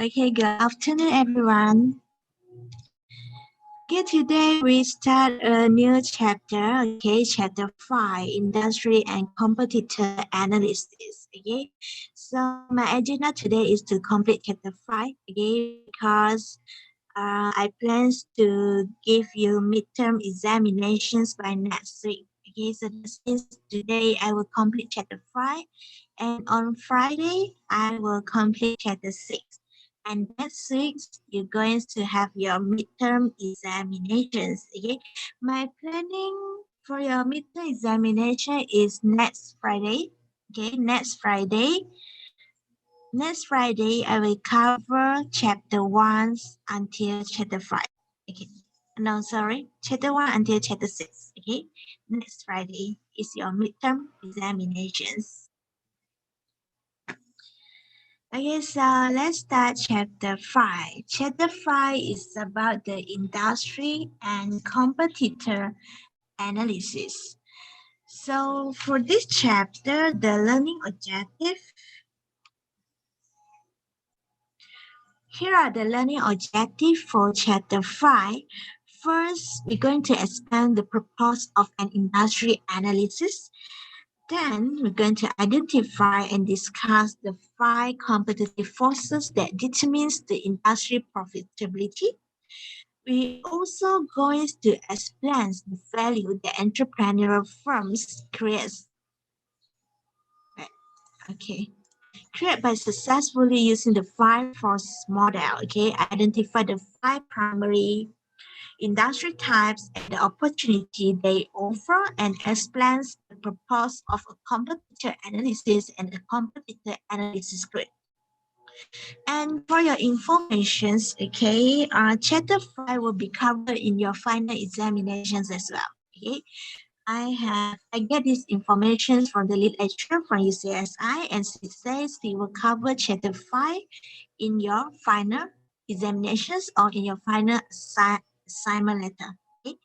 Okay, good afternoon, everyone. Okay, today we start a new chapter. Okay, chapter 5, industry and competitor analysis. Okay, so my agenda today is to complete chapter 5. Okay, because I plan to give you midterm examinations by next week. Okay, so that means today I will complete chapter 5, and on Friday I will complete chapter 6. And next week you're going to have your midterm examinations. Okay, my planning for your midterm examination is next Friday. Okay, next Friday. Next Friday, I will cover chapter 1 until chapter 5. Okay. No, sorry. Chapter 1 until chapter 6. Okay. Next Friday is your midterm examinations. Okay, so let's start chapter 5. Chapter 5 is about the industry and competitor analysis. So for this chapter, the learning objective. Here are the learning objectives for chapter 5. First, we're going to expand the purpose of an industry analysis. Then, we're going to identify and discuss the 5 competitive forces that determines the industry profitability. We also going to explain the value that entrepreneurial firms create. Okay. Create by successfully using the 5 force model. Okay, identify the 5 primary industry types and the opportunity they offer, and explains the purpose of a competitor analysis and a competitor analysis grid. And for your informations, okay, chapter 5 will be covered in your final examinations as well. Okay, I get this information from the lead lecturer from UCSI, and she says she will cover chapter 5 in your final examinations or in your final assignment letter. Okay?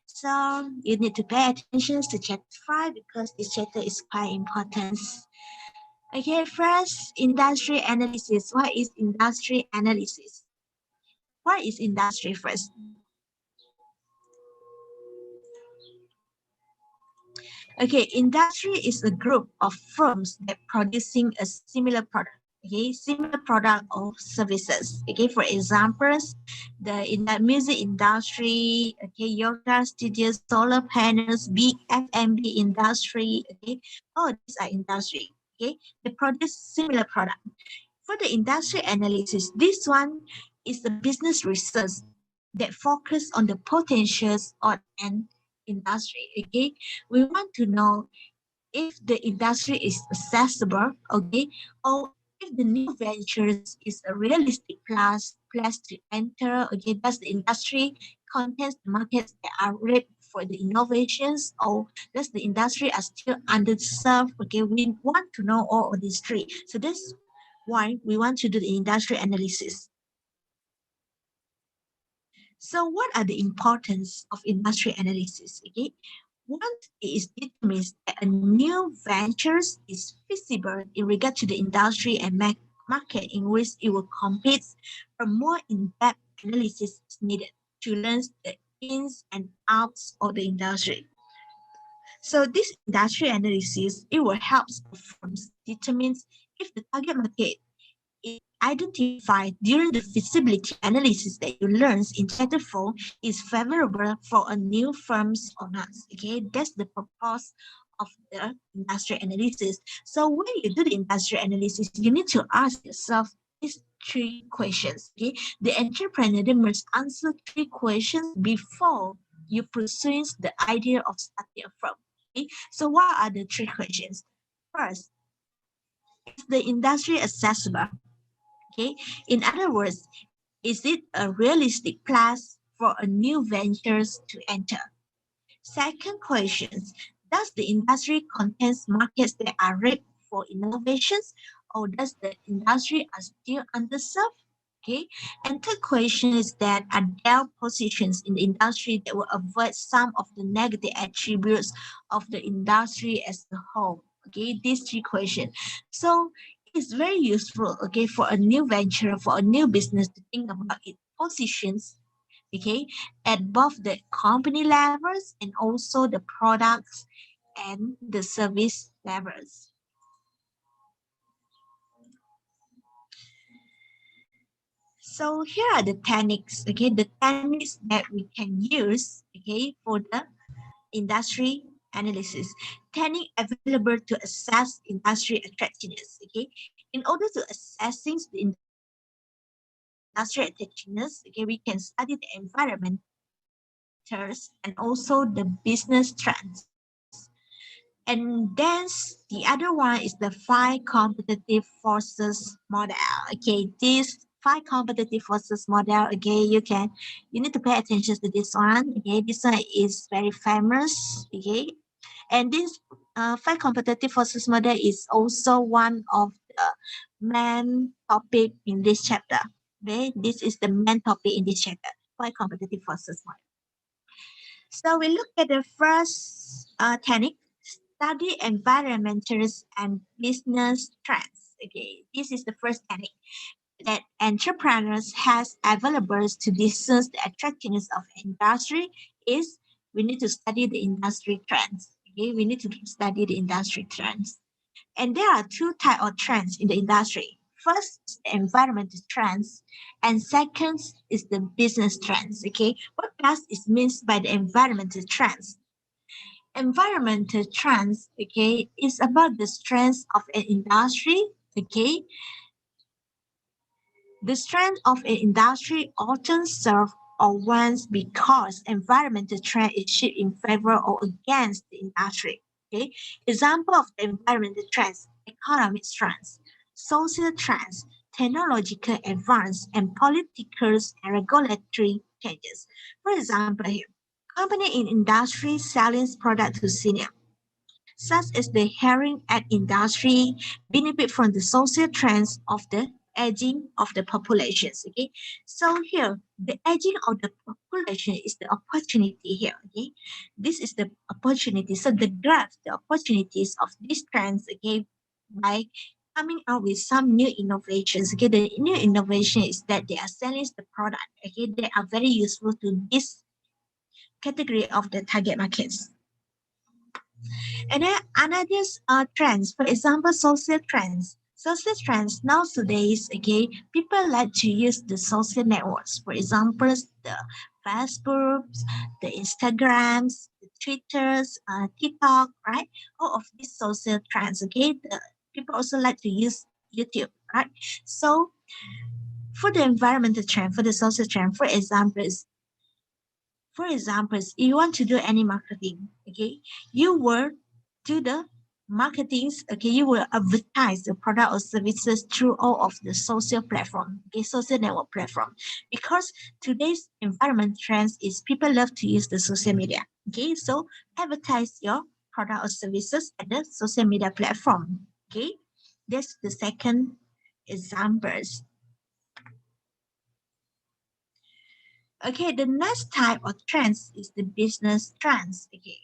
So you need to pay attention to chapter 5 because this chapter is quite important. Okay, first, industry analysis. What is industry analysis? What is industry first? Okay, industry is a group of firms that producing a similar product. Okay, similar product or services. Okay, for examples, in the music industry, okay, yoga studios, solar panels, big F&B industry. Okay, all these are industry. Okay, they produce similar product. For the industry analysis, this one is the business research that focus on the potentials of an industry. Okay, we want to know if the industry is accessible, okay, or if the new ventures is a realistic place to enter. Okay, does the industry contains the markets that are ready for the innovations, or does the industry are still underserved? Okay, we want to know all of these three. So that's why we want to do the industry analysis. So what are the importance of industry analysis? Okay, once it is determined that a new venture is feasible in regard to the industry and market in which it will compete, a more in-depth analysis is needed to learn the ins and outs of the industry. So this industry analysis, it will help firms determine if the target market is identified during the feasibility analysis that you learn in chapter 4 is favorable for a new firms or not. Okay, that's the purpose of the industry analysis. So when you do the industry analysis, you need to ask yourself these 3 questions. Okay, the entrepreneur must answer 3 questions before you pursue the idea of starting a firm. Okay, so what are the 3 questions? First, is the industry accessible? Okay, in other words, is it a realistic place for a new ventures to enter? Second question, does the industry contains markets that are ripe for innovations, or does the industry are still underserved? Okay, and third question is that are there positions in the industry that will avoid some of the negative attributes of the industry as a whole? Okay, these 3 questions. So it's very useful, okay, for a new venture, for a new business to think about its positions, okay, at both the company levels and also the products and the service levels. So here are the techniques, okay, the techniques that we can use, okay, for the industry analysis. Technique available to assess industry attractiveness, okay. In order to assessing the industry attractiveness, okay, we can study the environment factors and also the business trends. And then the other one is the five competitive forces model. Okay, this five competitive forces model. Okay, you need to pay attention to this one. Okay, this one is very famous. Okay, and this five competitive forces model is also one of the main topic in this chapter. Okay, this is the main topic in this chapter. Five competitive forces model. So we look at the first technique, study environmentals and business trends. Okay, this is the first technique that entrepreneurs has available to discuss the attractiveness of industry is we need to study the industry trends. Okay, we need to study the industry trends. And there are two types of trends in the industry. First is the environmental trends, and second is the business trends. Okay, what does it means by the environmental trends? Environmental trends, okay, is about the strength of an industry. Okay, the strength of an industry often serve or wants because environmental trend is shifted in favor or against the industry. Okay, example of the environmental trends: economic trends, social trends, technological advance, and political and regulatory changes. For example, here, company in industry selling product to senior such as the hearing aid industry, benefit from the social trends of the aging of the populations. Okay, so here the aging of the population is the opportunity here. Okay, this is the opportunity. So the graph, the opportunities of these trends. Okay, by coming out with some new innovations. Okay, the new innovation is that they are selling the product. Okay, they are very useful to this category of the target markets. And then another trends, for example, social trends. Social trends nowadays, okay, people like to use the social networks. For example, the Facebooks, the Instagrams, the Twitters, TikTok, right? All of these social trends, okay. People also like to use YouTube, right? So for the environmental trend, for the social trend, for example, if you want to do any marketing, okay, you will do the marketings, okay, you will advertise the product or services through all of the social platform, okay, social network platform. Because today's environment trends is people love to use the social media, okay, so advertise your product or services at the social media platform, okay. That's the second examples. Okay, the next type of trends is the business trends. Okay,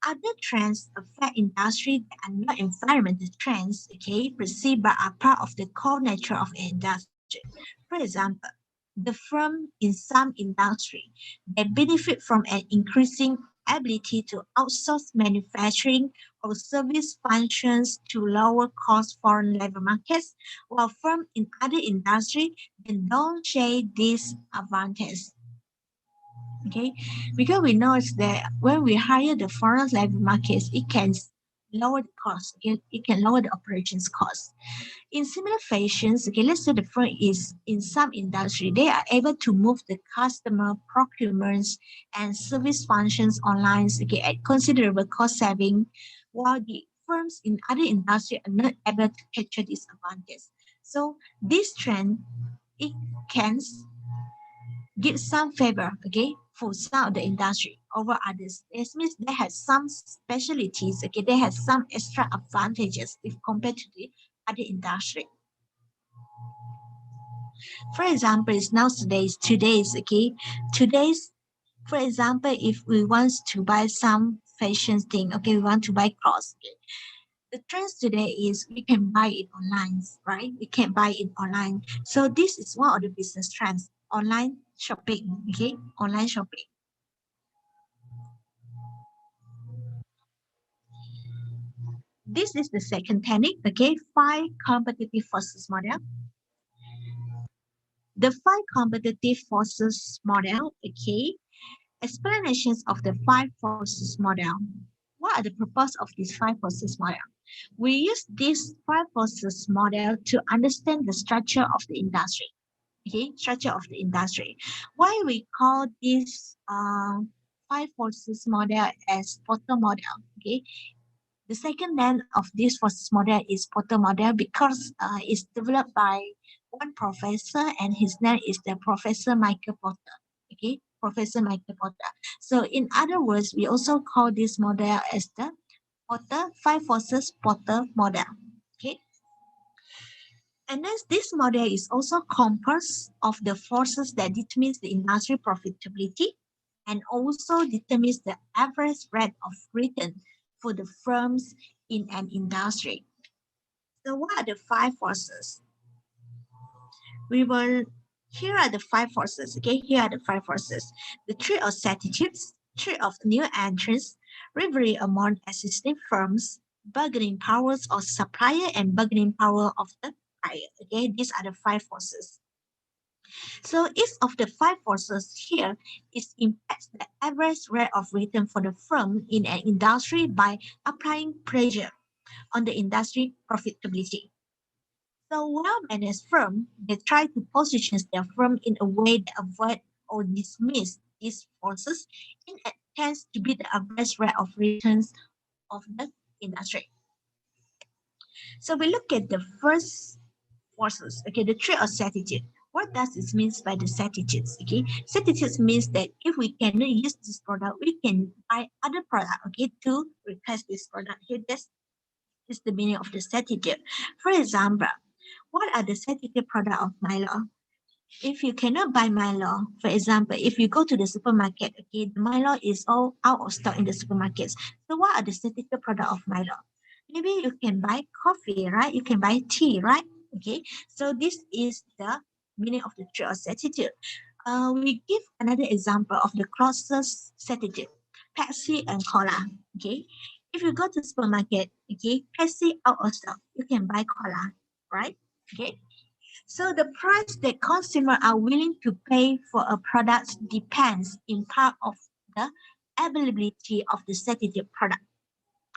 other trends affect industry that are not environmental trends. Okay, perceived but are part of the core nature of an industry. For example, the firm in some industry that benefit from an increasing ability to outsource manufacturing or service functions to lower cost foreign labor markets, while firms in other industry that don't share this advantage. Okay, because we know that when we hire the foreign labor markets, it can lower the cost. Okay, it can lower the operations cost. In similar fashions, okay, let's say the firm is in some industry, they are able to move the customer procurements and service functions online, okay, at considerable cost saving, while the firms in other industry are not able to capture this advantage. So this trend, it can give some favor, okay, for some of the industry over others. This means they have some specialties, okay, they have some extra advantages if compared to the other industry. For example, it's today's, okay, today's, for example, if we want to buy some fashion thing, okay, we want to buy clothes, okay, The trend today is we can buy it online, right? We can buy it online. So this is one of the business trends, online shopping, okay? Online shopping. This is the second technique, okay? 5 competitive forces model. The 5 competitive forces model, okay? Explanations of the 5 forces model. What are the purpose of this 5 forces model? We use this 5 forces model to understand the structure of the industry. Okay, structure of the industry. Why we call this 5 forces model as Porter model? Okay, the second name of this forces model is Porter model because it's developed by one professor and his name is the Professor Michael Porter. Okay, Professor Michael Porter. So in other words, we also call this model as the Porter 5 forces Porter model. Okay. And then this model is also composed of the forces that determines the industry profitability and also determines the average rate of return for the firms in an industry. So what are the 5 forces? We will, here are the 5 forces, okay? Here are the 5 forces. The threat of attitudes, threat of new entrants, rivalry among existing firms, bargaining powers of supplier and bargaining power of the buyer. Okay, these are the 5 forces. So each of the 5 forces here is impacts the average rate of return for the firm in an industry by applying pressure on the industry profitability. So well-managed firms, they try to position their firm in a way that avoid or dismiss these forces in attempts to be the average rate of returns of the industry. So we look at the first forces, okay, the trait of certitude. What does this mean by the certitudes? Okay, certitudes means that if we cannot use this product, we can buy other product, okay, to replace this product. Here, this is the meaning of the certitude. For example, what are the certitude product of Milo? If you cannot buy Milo, for example, if you go to the supermarket, okay, the Milo is all out of stock in the supermarkets. So what are the certificate product of Milo? Maybe you can buy coffee, right? You can buy tea, right? Okay, so this is the meaning of the trade or certitude. We give another example of the closest certitude, Pepsi and Cola. Okay, if you go to supermarket, okay, Pepsi out of stock, you can buy cola, right? Okay, so the price that consumers are willing to pay for a product depends in part of the availability of the certificate product.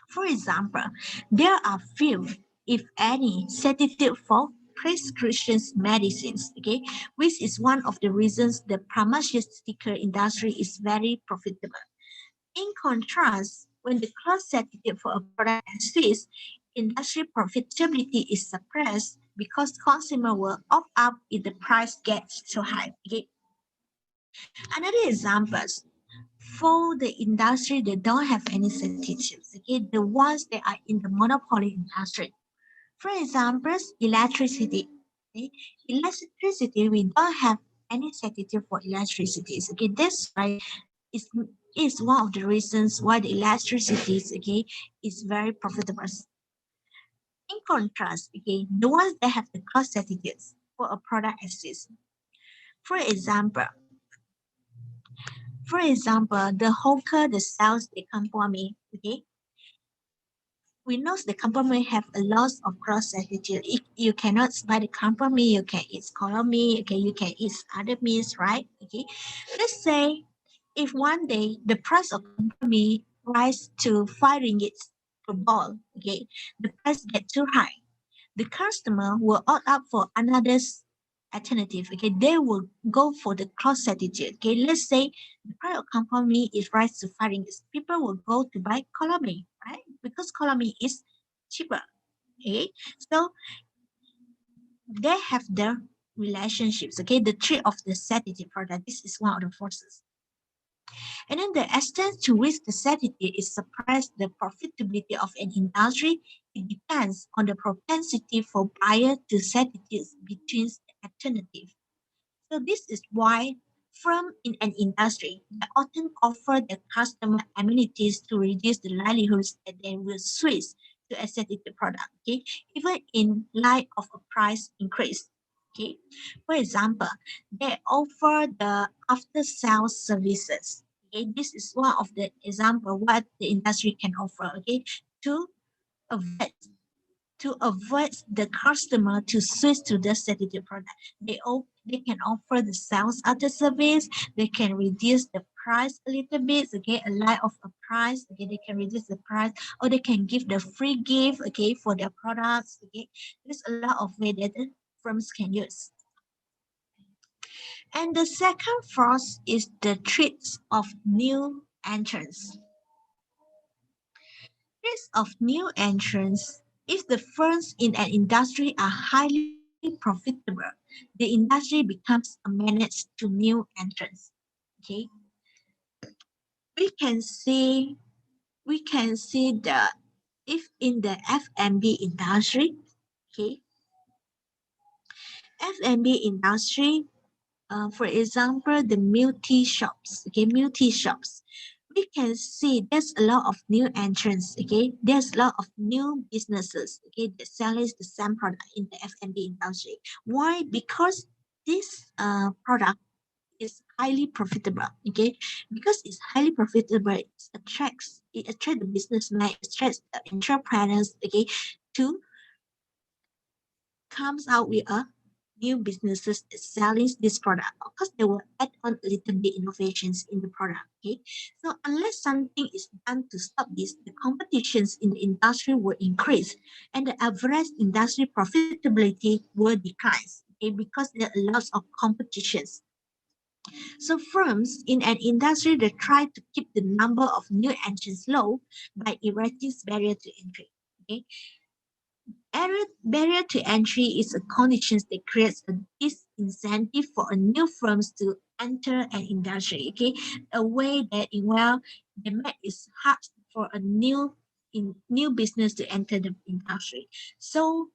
For example, there are few, if any, certificate for prescription medicines, okay, which is one of the reasons the pharmaceutical industry is very profitable. In contrast, when the cost certificate for a product exists, industry profitability is suppressed because consumer will opt out if the price gets too high. Okay? Another example, for the industry that don't have any certificates, okay, the ones that are in the monopoly industry. For example, electricity. Okay? Electricity, we don't have any certificate for electricity. Okay, that's why is is one of the reasons why the electricity okay is very profitable. In contrast, okay, the ones that have the cost certificates for a product exist. For example, the hawker, the sales the company, okay, we know the company have a lot of cross certificate. If you cannot buy the company, you can eat colony, okay, you can eat other meats, right? Okay, let's say if one day the price of company rise to 5 ringgit per ball, okay, the price get too high. The customer will opt up for another alternative. Okay, they will go for the cross substitute. Okay, let's say the price of company is rise to 5 ringgit. People will go to buy colony, right? Because colony is cheaper. Okay, so they have their relationships. Okay, the trade of the substitute product. This is one of the forces. And then the extent to which the certitude is suppress the profitability of an industry, it depends on the propensity for buyer to substitute between the alternative. So this is why firms in an industry they often offer the customer amenities to reduce the likelihoods that they will switch to access the product, okay, even in light of a price increase. Okay, for example, they offer the after-sales services. Okay, this is one of the example what the industry can offer. Okay, to avoid the customer to switch to the strategic product. They can offer the sales after service. They can reduce the price a little bit. Okay, a lot of a price. Okay, they can reduce the price, or they can give the free gift. Okay, for their products. Okay, there's a lot of way that firms can use. And the second force is the threats of new entrants. Threats of new entrants. If the firms in an industry are highly profitable, the industry becomes a menace to new entrants. Okay, we can see that if in the F&B industry, okay, F&B industry, for example, the multi shops, okay, multi shops, we can see there's a lot of new entrants, okay, there's a lot of new businesses, okay, that selling the same product in the F&B industry. Why? Because this product is highly profitable, okay, because it's highly profitable, it attracts the businessmen, it attracts the entrepreneurs, okay, to comes out with a new businesses selling this product. Of course, they will add on a little bit innovations in the product. Okay, so unless something is done to stop this, the competitions in the industry will increase, and the average industry profitability will decline. Okay, because there are lots of competitions. So firms in an industry that try to keep the number of new entrants low by erecting barrier to entry. Okay, barrier to entry is a condition that creates a disincentive for a new firms to enter an industry. Okay, a way that the make it hard for a new business to enter the industry. So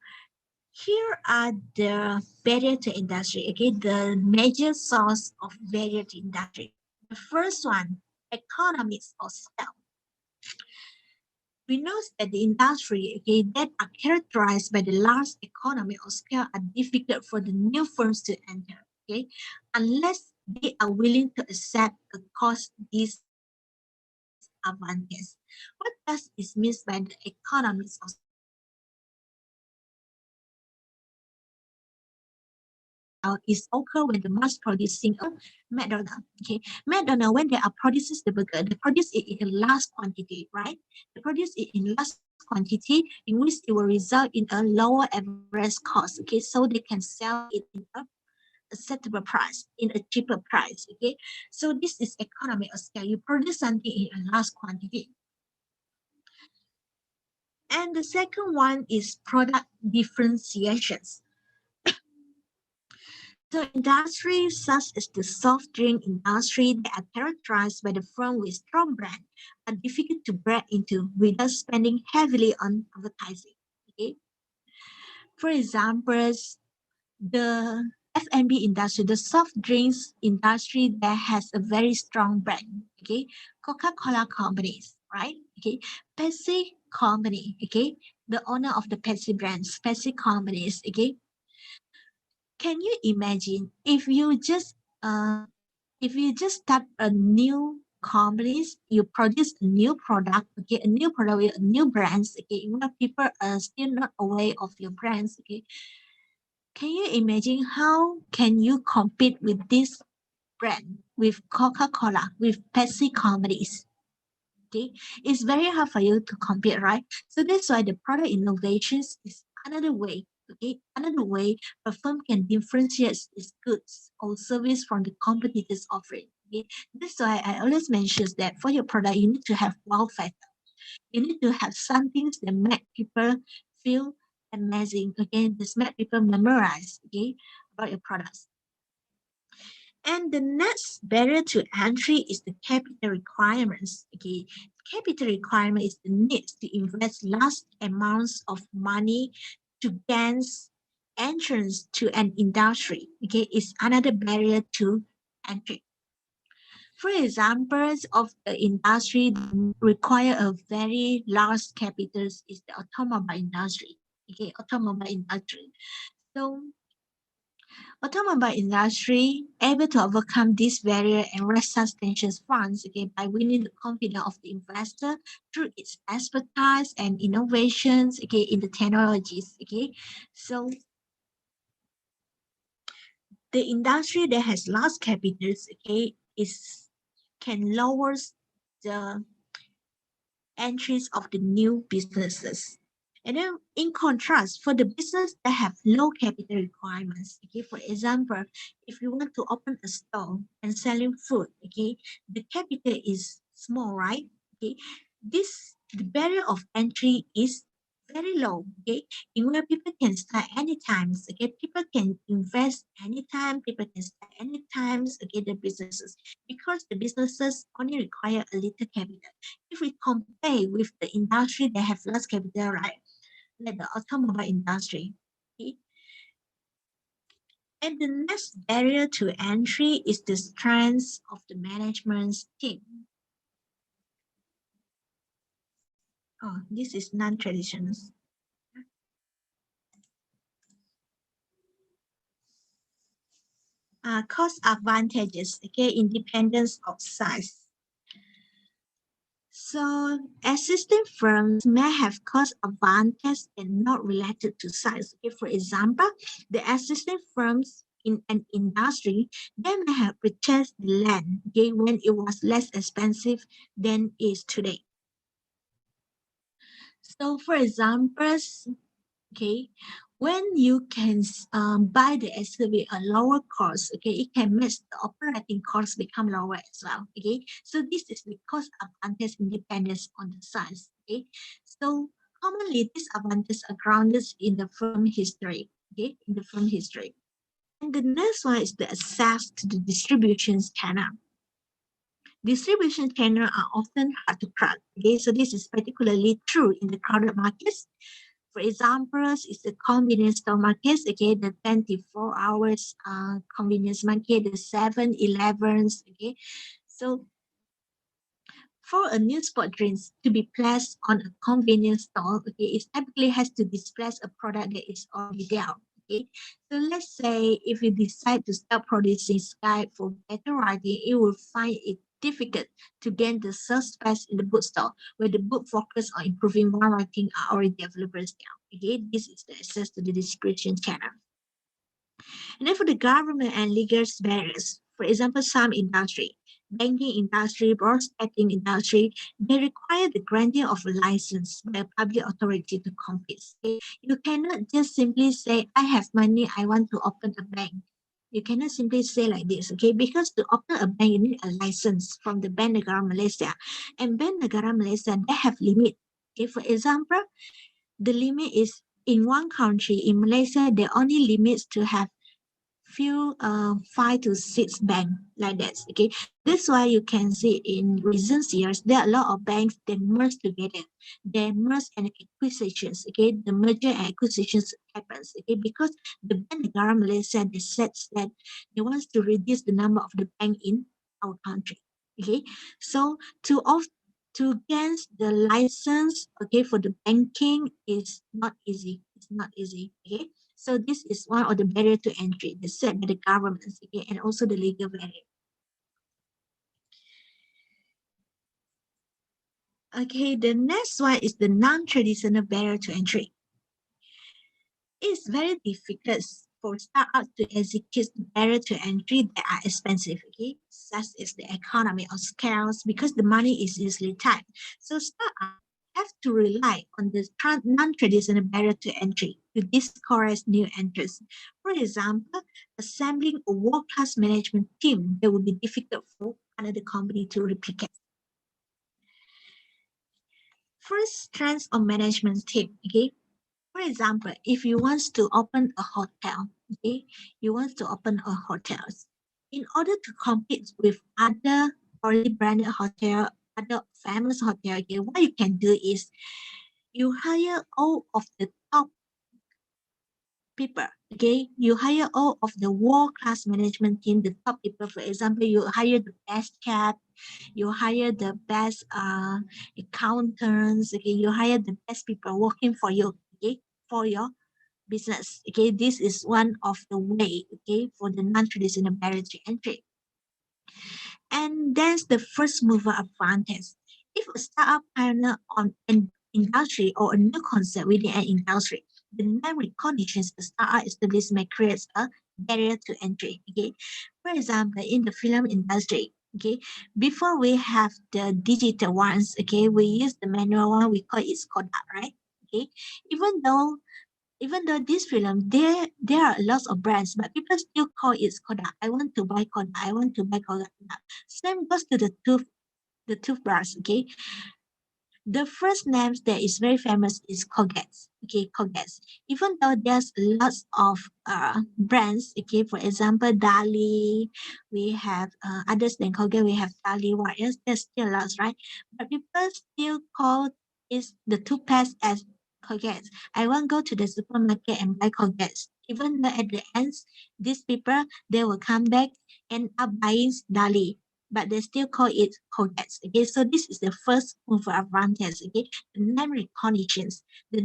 here are the barrier to industry. Okay, the major source of barrier to industry. The first one, economics of scale. We know that the industry, okay, that are characterized by the large economy of scale are difficult for the new firms to enter, okay, unless they are willing to accept a cost disadvantage. What does it mean by the economies of scale? Economies of scale is occur when the mass producing McDonald, okay, McDonald when they are produces the burger, they produce it in a large quantity, right? They produce it in large quantity, in which it will result in a lower average cost, okay, so they can sell it in a acceptable price, in a cheaper price, okay. So this is economy of scale. You produce something in a large quantity. And the second one is product differentiations. So industries such as the soft drink industry that are characterized by the firm with strong brand are difficult to break into without spending heavily on advertising. Okay. For example, the F&B industry, the soft drinks industry that has a very strong brand. Okay. Coca-Cola companies, right? Okay. Pepsi company, okay. The owner of the Pepsi brands, Pepsi companies, okay. Can you imagine if you just start a new companies, you produce a new product, okay, a new product with new brands, okay, even if people are still not aware of your brands, okay, can you imagine how can you compete with this brand, with Coca-Cola, with Pepsi companies? Okay, it's very hard for you to compete, right? So that's why the product innovations is another way. Okay, another way a firm can differentiate its goods or service from the competitors offering. Okay, that's why I always mention that for your product, you need to have wow factor. You need to have something that make people feel amazing. Okay, this make people memorize. Okay, about your products. And the next barrier to entry is the capital requirements. Okay, capital requirement is the need to invest large amounts of money to gain entrance to an industry. Okay, it's another barrier to entry. For examples of the industry that require a very large capitals is the automobile industry. Okay, automobile industry. So automobile industry able to overcome this barrier and raise substantial funds, okay, by winning the confidence of the investor through its expertise and innovations, okay, in the technologies, okay. So the industry that has large capitals, okay, is can lower the entries of the new businesses. And then in contrast, for the business that have low capital requirements, okay, for example, if you want to open a store and selling food, okay, the capital is small, right? Okay, the barrier of entry is very low, okay, in where people can start anytime, okay, people can invest anytime, people can start anytime, okay, the businesses, because the businesses only require a little capital. If we compare with the industry that have less capital, right, like the automobile industry, okay? And the next barrier to entry is the strength of the management team. Oh, this is non-traditional. Cost advantages, okay, independence of size. So existing firms may have cost advantage and not related to size. Okay, for example, the existing firms in an industry, they may have purchased the land, okay, when it was less expensive than it is today. So for examples, okay, when you can buy the SUV at lower cost, okay, it can make the operating costs become lower as well, okay. So this is because advantage independence on the size, okay. So commonly these advantages are grounded in the firm history, okay, in the firm history. And the next one is the access to the distribution channel. Distribution channels are often hard to crack, okay. So this is particularly true in the crowded markets. For example, is the convenience store markets, okay, the 24 hours convenience market, the 7-Elevens, okay. So for a new sport drinks to be placed on a convenience store, okay, it typically has to display a product that is already there. Okay, so let's say if you decide to start producing Skype for better writing, it will find it difficult to gain the sales space in the bookstore, where the book focus on improving one writing are already developers now. Okay, this is the access to the distribution channel. And then for the government and legal barriers, for example, some industry, banking industry, broadcasting industry, they require the granting of a license by a public authority to compete. Okay? You cannot just simply say, I have money, I want to open a bank. You cannot simply say like this, okay? Because to open a bank, you need a license from the Bank Negara Malaysia. And Bank Negara Malaysia, they have limit. Okay, for example, the limit is in one country, in Malaysia, they only limits to have few 5 to 6 bank like that, okay. That's why you can see in recent years there are a lot of banks that merge together, they merge and acquisitions, okay, the merger and acquisitions happens, okay, because the bank negara Malaysia they said that they want to reduce the number of the bank in our country, okay. So to gain the license, okay, for the banking is not easy, it's not easy, okay. So this is one of the barrier to entry, the set by the government, okay, and also the legal barrier. Okay, the next one is the non-traditional barrier to entry. It's very difficult for startups to execute the barrier to entry that are expensive, okay, such as the economy of scales, because the money is usually tight. So startups have to rely on the non-traditional barrier to entry to discourage new entrants. For example, assembling a world-class management team that would be difficult for another company to replicate. First, strengths of management team, okay? For example, if you want to open a hotel, okay, you want to open a hotel. In order to compete with other already branded hotel, other famous hotel, okay, what you can do is you hire all of the top people. Okay, you hire all of the world-class management team, the top people. For example, you hire the best cat, you hire the best accountants. Okay, you hire the best people working for you. Okay, for your business. Okay, this is one of the way. Okay, for the non-traditional barrier to entry. And that's the first mover advantage. If a startup pioneer on an industry or a new concept within an industry, the name recognitions the startup established may create a barrier to entry. Okay, for example, in the film industry, okay, before we have the digital ones, okay, we use the manual one. We call it Kodak, right? Okay, even though even though this film there are lots of brands, but people still call it Kodak. I want to buy Kodak. I want to buy Kodak. Same goes to the toothbrush. Okay, the first name that is very famous is Colgate. Okay, Colgate. Even though there's lots of brands. Okay, for example, Dali. We have others than Colgate. We have Dali. What else? There's still lots, right? But people still call is the toothpaste as Colgate. I won't go to the supermarket and buy Colgate. Even though at the end, these people they will come back and up buying Dali, but they still call it Colgate. Okay, so this is the first mover advantage. Okay, the name recognitions, the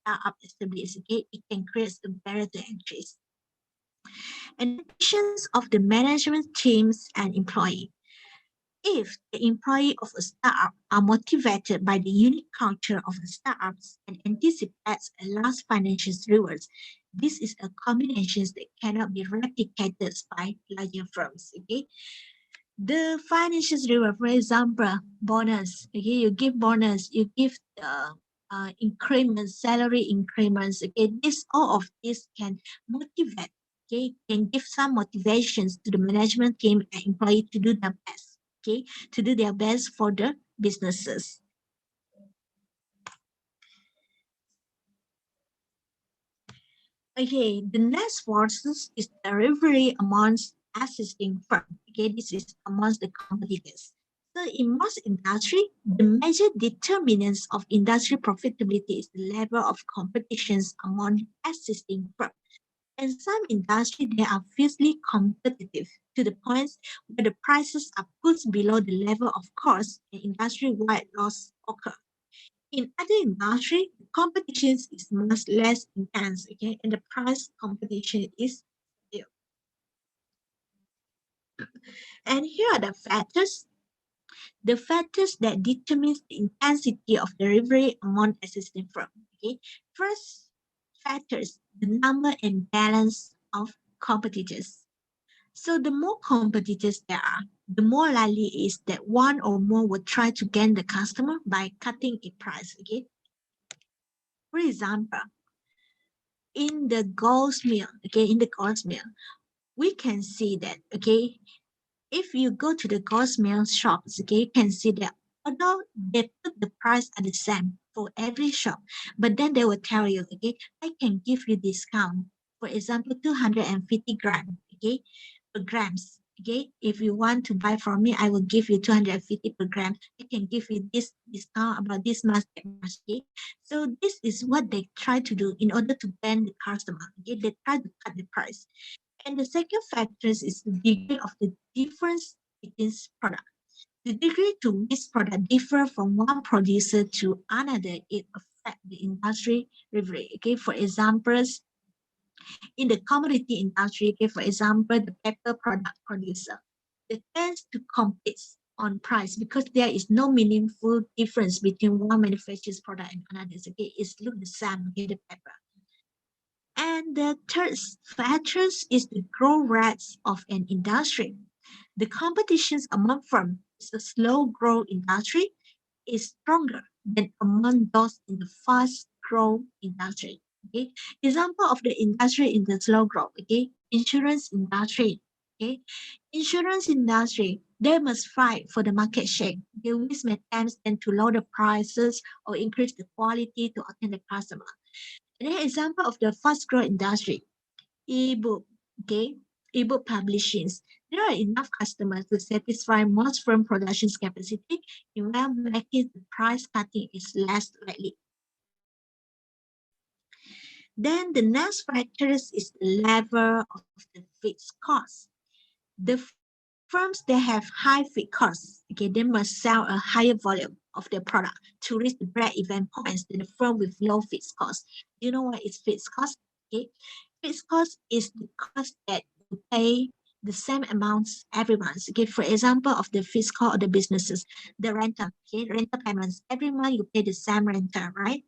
startup established. Okay, it can create a barrier to entries. And the patience of the management teams and employee. If the employee of a startup are motivated by the unique culture of the startups and anticipates a large financial rewards, this is a combination that cannot be replicated by larger firms. Okay, the financial reward, for example, bonus. Okay, you give bonus, you give the increments, salary increments. Okay, this all of this can motivate. Okay, can give some motivations to the management team and employee to do their best. Okay, to do their best for the businesses. Okay, the next forces is the rivalry amongst existing firms. Okay, this is amongst the competitors. So in most industry, the major determinants of industry profitability is the level of competitions among existing firms. In some industry, they are fiercely competitive to the point where the prices are put below the level of cost and industry-wide loss occur. In other industry, competition is much less intense, okay, and the price competition is still. And here are the factors that determines the intensity of delivery among existing firms. Okay, first factors, the number and balance of competitors. So the more competitors there are, the more likely is that one or more will try to gain the customer by cutting a price. Okay, for example, in the gold's mill, okay, in the gold's mill, we can see that, okay, if you go to the gold's mill shops, okay, you can see that although they put the price at the same for every shop, but then they will tell you, okay, I can give you discount. For example, 250 grams, okay, per grams. Okay, if you want to buy from me, I will give you 250 per gram. I can give you this discount about this much, that much. Okay, so this is what they try to do in order to gain the customer. Okay, they try to cut the price. And the second factor is the degree of the difference between products. The degree to which product differ from one producer to another, it affects the industry rivalry. Okay, for examples, in the commodity industry, okay, for example, the paper product producer, they tend to compete on price because there is no meaningful difference between one manufacturer's product and another. Okay, it's look the same, okay, the paper. And the third factor is the growth rates of an industry. The competition among firms is a slow growth industry is stronger than among those in the fast growth industry. Okay, example of the industry in the slow growth. Okay, insurance industry. Okay, insurance industry they must fight for the market share. They which may attempt them to lower the prices or increase the quality to obtain the customer. An example of the fast growth industry, ebook, okay, ebook publishings. There are enough customers to satisfy most firm production capacity, while making the price cutting is less likely. Then the next factor is the level of the fixed cost. The firms that have high fixed costs, okay, they must sell a higher volume of their product to reach the break-even points than the firm with low fixed costs. Do you know what is fixed cost? Okay, fixed cost is the cost that you pay the same amounts every month. Okay, for example, of the fiscal or the businesses, the rental, okay, rental payments. Every month you pay the same rental, right?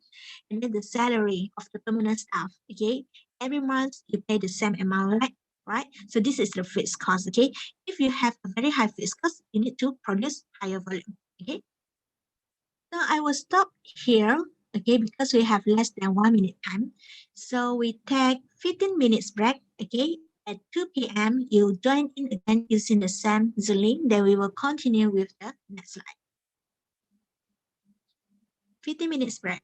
And then the salary of the permanent staff, okay? Every month you pay the same amount, right? So this is the fixed cost, okay? If you have a very high fixed cost, you need to produce higher volume, okay? So I will stop here, okay, because we have less than 1 minute time. So we take 15 minutes break, okay? At 2 p.m., you join in again using the same Zoom link. Then we will continue with the next slide. 15 minutes break.